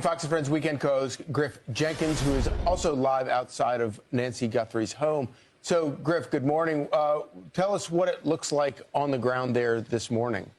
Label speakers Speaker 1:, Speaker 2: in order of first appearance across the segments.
Speaker 1: Fox and Friends weekend co-host Griff Jenkins, who is also live outside of Nancy Guthrie's home. So, Griff, good morning. Tell us what it looks like on the ground there this morning.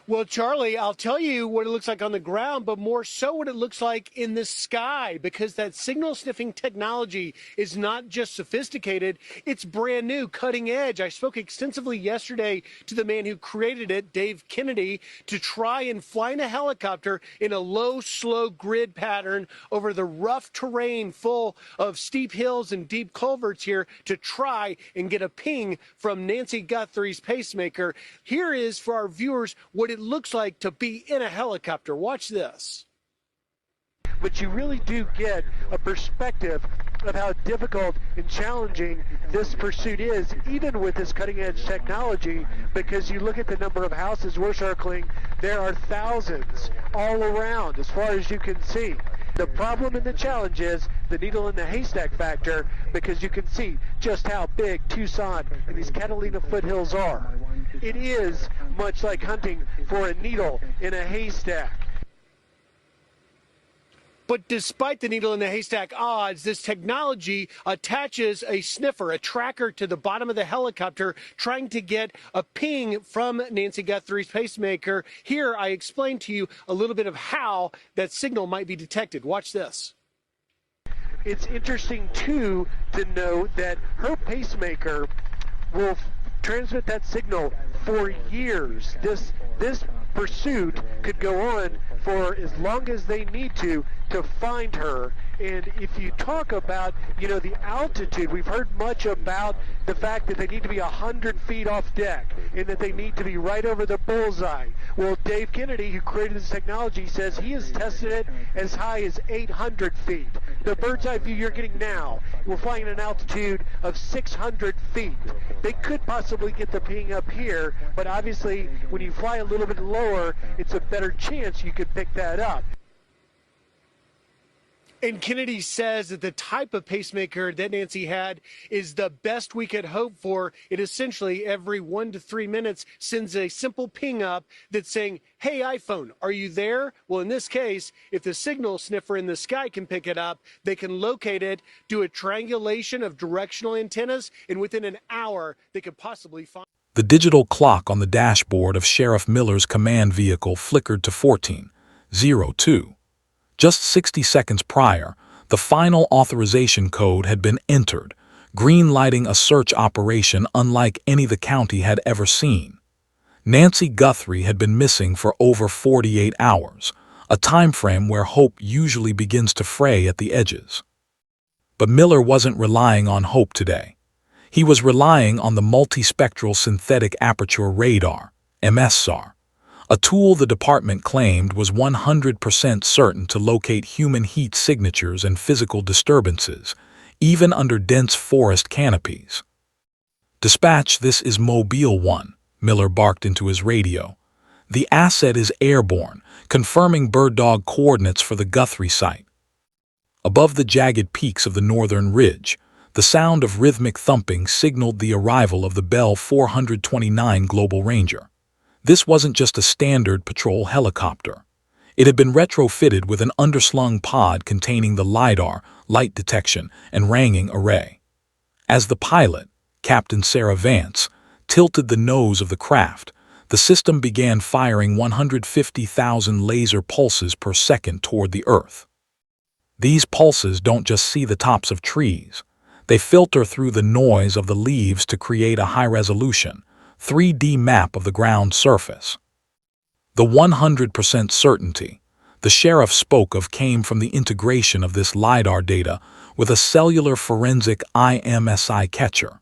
Speaker 2: Well, Charlie, I'll tell you what it looks like on the ground, but more so what it looks like in the sky, because that signal sniffing technology is not just sophisticated, it's brand new, cutting edge. I spoke extensively yesterday to the man who created it, Dave Kennedy, to try and fly in a helicopter in a low, slow grid pattern over the rough terrain full of steep hills and deep culverts here to try and get a ping from Nancy Guthrie's Pacemaker. Here is, for our viewers, what it looks like to be in a helicopter. Watch this. But you really do get a perspective of how difficult and challenging this pursuit is, even with this cutting-edge technology, because you look at the number of houses we're circling, there are thousands all around as far as you can see. The problem and the challenge is the needle in the haystack factor, because you can see just how big Tucson and these Catalina foothills are. It is much like hunting for a needle in a haystack. But despite the needle in the haystack odds, this technology attaches a sniffer, a tracker to the bottom of the helicopter, trying to get a ping from Nancy Guthrie's Pacemaker. Here, I explained to you a little bit of how that signal might be detected. Watch this. It's interesting, too, to know that her pacemaker will transmit that signal for years. This pursuit could go on for as long as they need to find her. And if you talk about, the altitude, we've heard much about the fact that they need to be 100 feet off deck and that they need to be right over the bullseye. Well, Dave Kennedy, who created this technology, says he has tested it as high as 800 feet. The bird's eye view you're getting now, we're flying at an altitude of 600 feet. They could possibly get the ping up here, but obviously when you fly a little bit lower, it's a better chance you could pick that up. And Kennedy says that the type of pacemaker that Nancy had is the best we could hope for. It essentially every 1 to 3 minutes sends a simple ping up that's saying, hey, iPhone, are you there? Well, in this case, if the signal sniffer in the sky can pick it up, they can locate it, do a triangulation of directional antennas, and within an hour, they could possibly find.
Speaker 3: The digital clock on the dashboard of Sheriff Miller's command vehicle flickered to 14:02. Just 60 seconds prior, the final authorization code had been entered, green-lighting a search operation unlike any the county had ever seen. Nancy Guthrie had been missing for over 48 hours, a time frame where hope usually begins to fray at the edges. But Miller wasn't relying on hope today. He was relying on the multispectral synthetic aperture radar, MSR. A tool the department claimed was 100% certain to locate human heat signatures and physical disturbances, even under dense forest canopies. "Dispatch, this is Mobile 1, Miller barked into his radio. "The asset is airborne, confirming bird dog coordinates for the Guthrie site." Above the jagged peaks of the northern ridge, the sound of rhythmic thumping signaled the arrival of the Bell 429 Global Ranger. This wasn't just a standard patrol helicopter. It had been retrofitted with an underslung pod containing the LiDAR, light detection, and ranging array. As the pilot, Captain Sarah Vance, tilted the nose of the craft, the system began firing 150,000 laser pulses per second toward the Earth. These pulses don't just see the tops of trees. They filter through the noise of the leaves to create a high-resolution 3D map of the ground surface. The 100% certainty the sheriff spoke of came from the integration of this LiDAR data with a cellular forensic IMSI catcher.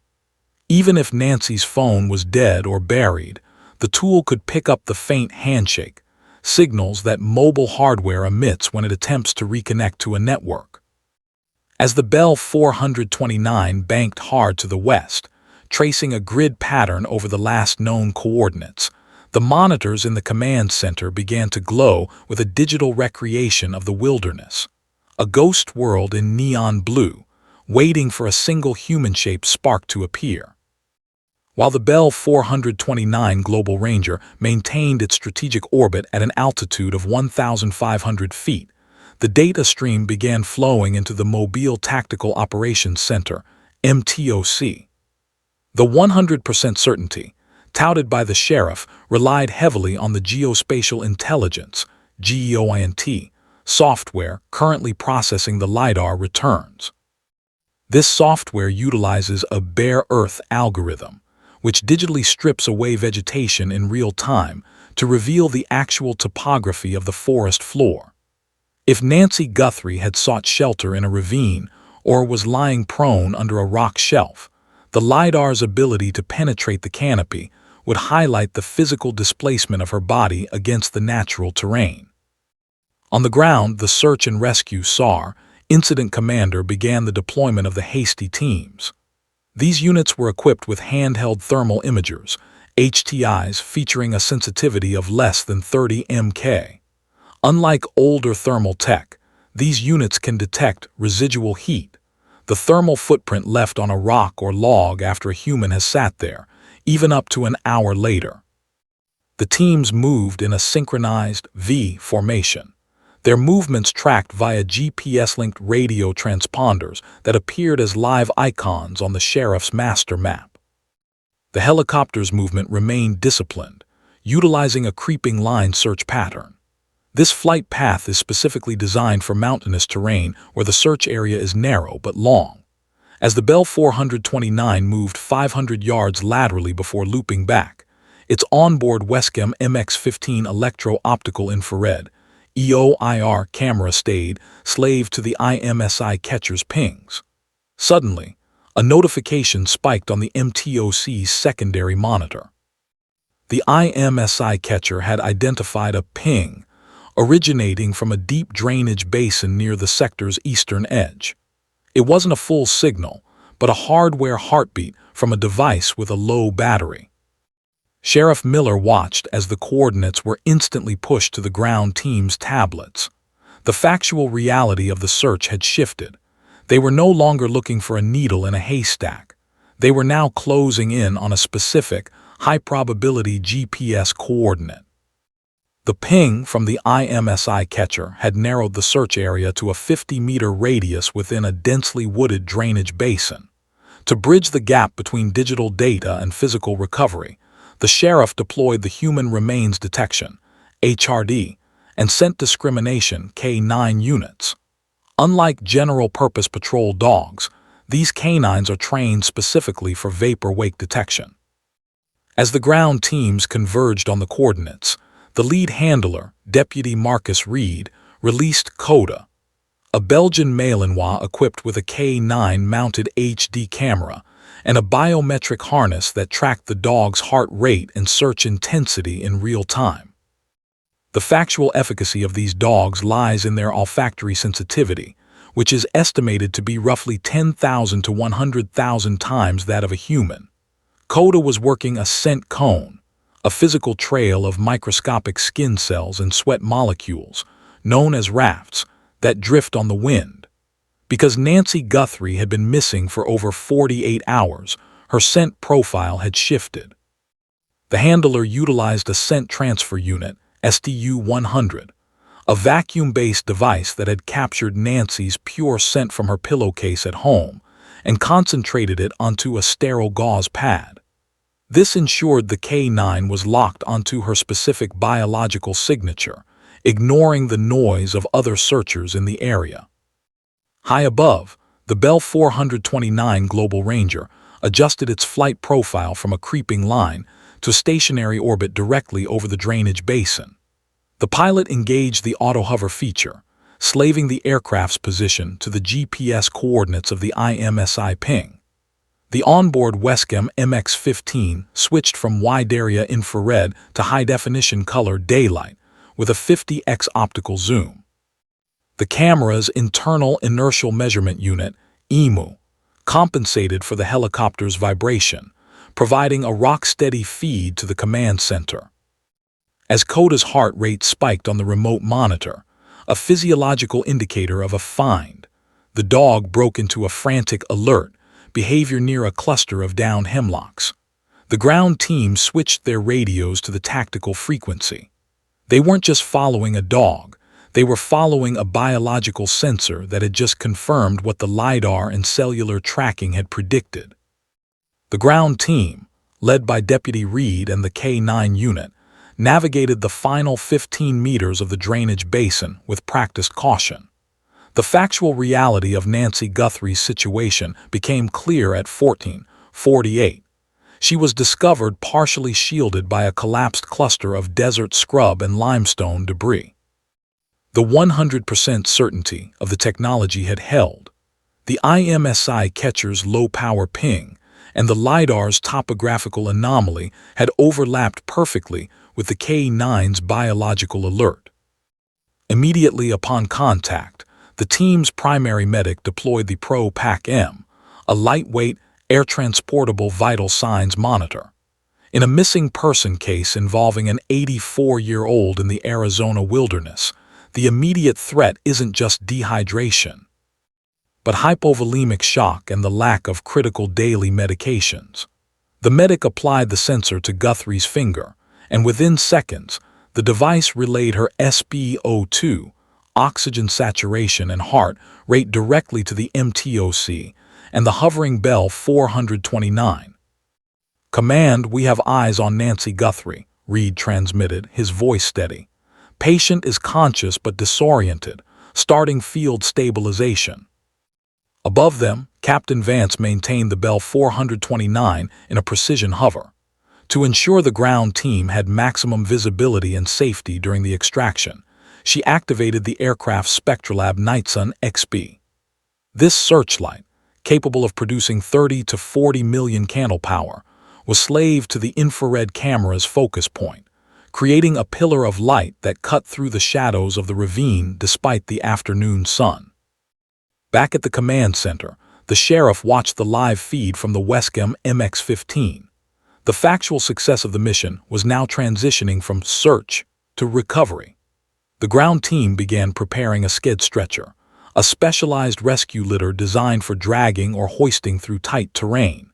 Speaker 3: Even if Nancy's phone was dead or buried, the tool could pick up the faint handshake, signals that mobile hardware emits when it attempts to reconnect to a network. As the Bell 429 banked hard to the west, tracing a grid pattern over the last known coordinates, the monitors in the command center began to glow with a digital recreation of the wilderness, a ghost world in neon blue, waiting for a single human-shaped spark to appear. While the Bell 429 Global Ranger maintained its strategic orbit at an altitude of 1,500 feet, the data stream began flowing into the Mobile Tactical Operations Center, MTOC. The 100% certainty, touted by the sheriff, relied heavily on the Geospatial Intelligence (GEOINT) software currently processing the LiDAR returns. This software utilizes a bare earth algorithm, which digitally strips away vegetation in real time to reveal the actual topography of the forest floor. If Nancy Guthrie had sought shelter in a ravine or was lying prone under a rock shelf, the LiDAR's ability to penetrate the canopy would highlight the physical displacement of her body against the natural terrain. On the ground, the search and rescue SAR incident commander began the deployment of the hasty teams. These units were equipped with handheld thermal imagers, HTIs, featuring a sensitivity of less than 30 mK. Unlike older thermal tech, these units can detect residual heat, the thermal footprint left on a rock or log after a human has sat there, even up to an hour later. The teams moved in a synchronized V formation, their movements tracked via GPS-linked radio transponders that appeared as live icons on the sheriff's master map. The helicopter's movement remained disciplined, utilizing a creeping line search pattern. This flight path is specifically designed for mountainous terrain where the search area is narrow but long. As the Bell 429 moved 500 yards laterally before looping back, its onboard Wescam MX-15 electro-optical infrared EOIR camera stayed slave to the IMSI catcher's pings. Suddenly, a notification spiked on the MTOC's secondary monitor. The IMSI catcher had identified a ping originating from a deep drainage basin near the sector's eastern edge. It wasn't a full signal, but a hardware heartbeat from a device with a low battery. Sheriff Miller watched as the coordinates were instantly pushed to the ground team's tablets. The factual reality of the search had shifted. They were no longer looking for a needle in a haystack. They were now closing in on a specific, high-probability GPS coordinate. The ping from the IMSI catcher had narrowed the search area to a 50-meter radius within a densely wooded drainage basin. To bridge the gap between digital data and physical recovery, the sheriff deployed the Human Remains Detection (HRD) and Scent Discrimination (K9) units. Unlike general-purpose patrol dogs, these canines are trained specifically for vapor wake detection. As the ground teams converged on the coordinates, the lead handler, Deputy Marcus Reed, released Coda, a Belgian Malinois equipped with a K9-mounted HD camera and a biometric harness that tracked the dog's heart rate and search intensity in real time. The factual efficacy of these dogs lies in their olfactory sensitivity, which is estimated to be roughly 10,000 to 100,000 times that of a human. Coda was working a scent cone, a physical trail of microscopic skin cells and sweat molecules, known as rafts, that drift on the wind. Because Nancy Guthrie had been missing for over 48 hours, her scent profile had shifted. The handler utilized a scent transfer unit, STU-100, a vacuum-based device that had captured Nancy's pure scent from her pillowcase at home and concentrated it onto a sterile gauze pad. This ensured the K9 was locked onto her specific biological signature, ignoring the noise of other searchers in the area. High above, the Bell 429 Global Ranger adjusted its flight profile from a creeping line to a stationary orbit directly over the drainage basin. The pilot engaged the auto-hover feature, slaving the aircraft's position to the GPS coordinates of the IMSI ping. The onboard Wescam MX-15 switched from wide-area infrared to high-definition color daylight with a 50x optical zoom. The camera's internal inertial measurement unit, EMU, compensated for the helicopter's vibration, providing a rock-steady feed to the command center. As Coda's heart rate spiked on the remote monitor, a physiological indicator of a find, the dog broke into a frantic alert, behavior near a cluster of downed hemlocks. The ground team switched their radios to the tactical frequency. They weren't just following a dog, they were following a biological sensor that had just confirmed what the LiDAR and cellular tracking had predicted. The ground team, led by Deputy Reed and the K-9 unit, navigated the final 15 meters of the drainage basin with practiced caution. The factual reality of Nancy Guthrie's situation became clear at 14:48. She was discovered partially shielded by a collapsed cluster of desert scrub and limestone debris. The 100% certainty of the technology had held. The IMSI catcher's low-power ping and the LiDAR's topographical anomaly had overlapped perfectly with the K-9's biological alert. Immediately upon contact, the team's primary medic deployed the Pro-Pac-M, a lightweight, air-transportable vital signs monitor. In a missing person case involving an 84-year-old in the Arizona wilderness, the immediate threat isn't just dehydration, but hypovolemic shock and the lack of critical daily medications. The medic applied the sensor to Guthrie's finger, and within seconds, the device relayed her SpO2, oxygen saturation and heart rate directly to the MTOC and the hovering bell 429. "Command, we have eyes on Nancy Guthrie," Reed transmitted, his voice steady. "Patient is conscious but disoriented, starting field stabilization." Above them, Captain Vance maintained the bell 429 in a precision hover. To ensure the ground team had maximum visibility and safety during the extraction, she activated the aircraft's Spectralab Nightsun XB. This searchlight, capable of producing 30 to 40 million candle power, was slave to the infrared camera's focus point, creating a pillar of light that cut through the shadows of the ravine despite the afternoon sun. Back at the command center, the sheriff watched the live feed from the Westcam MX-15. The factual success of the mission was now transitioning from search to recovery. The ground team began preparing a skid stretcher, a specialized rescue litter designed for dragging or hoisting through tight terrain.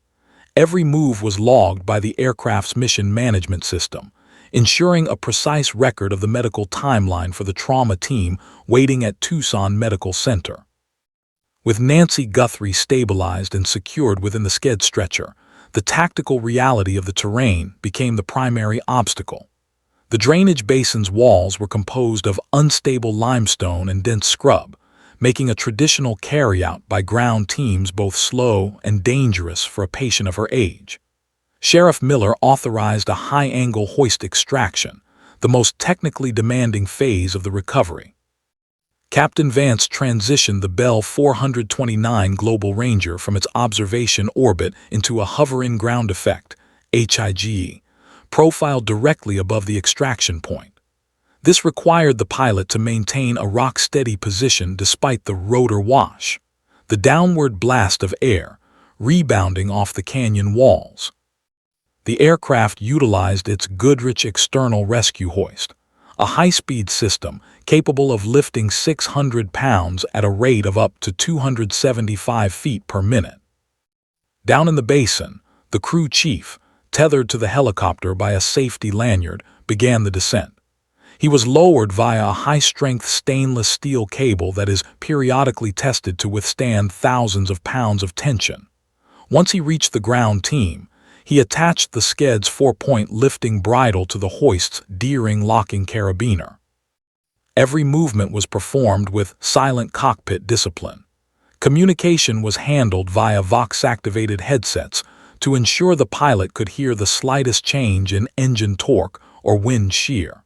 Speaker 3: Every move was logged by the aircraft's mission management system, ensuring a precise record of the medical timeline for the trauma team waiting at Tucson Medical Center. With Nancy Guthrie stabilized and secured within the skid stretcher, the tactical reality of the terrain became the primary obstacle. The drainage basin's walls were composed of unstable limestone and dense scrub, making a traditional carryout by ground teams both slow and dangerous for a patient of her age. Sheriff Miller authorized a high-angle hoist extraction, the most technically demanding phase of the recovery. Captain Vance transitioned the Bell 429 Global Ranger from its observation orbit into a hovering ground effect, HIGE, profiled directly above the extraction point. This required the pilot to maintain a rock-steady position despite the rotor wash, the downward blast of air, rebounding off the canyon walls. The aircraft utilized its Goodrich external rescue hoist, a high-speed system capable of lifting 600 pounds at a rate of up to 275 feet per minute. Down in the basin, the crew chief, tethered to the helicopter by a safety lanyard, began the descent. He was lowered via a high-strength stainless steel cable that is periodically tested to withstand thousands of pounds of tension. Once he reached the ground team, he attached the sked's four-point lifting bridle to the hoist's Deering locking carabiner. Every movement was performed with silent cockpit discipline. Communication was handled via Vox-activated headsets to ensure the pilot could hear the slightest change in engine torque or wind shear.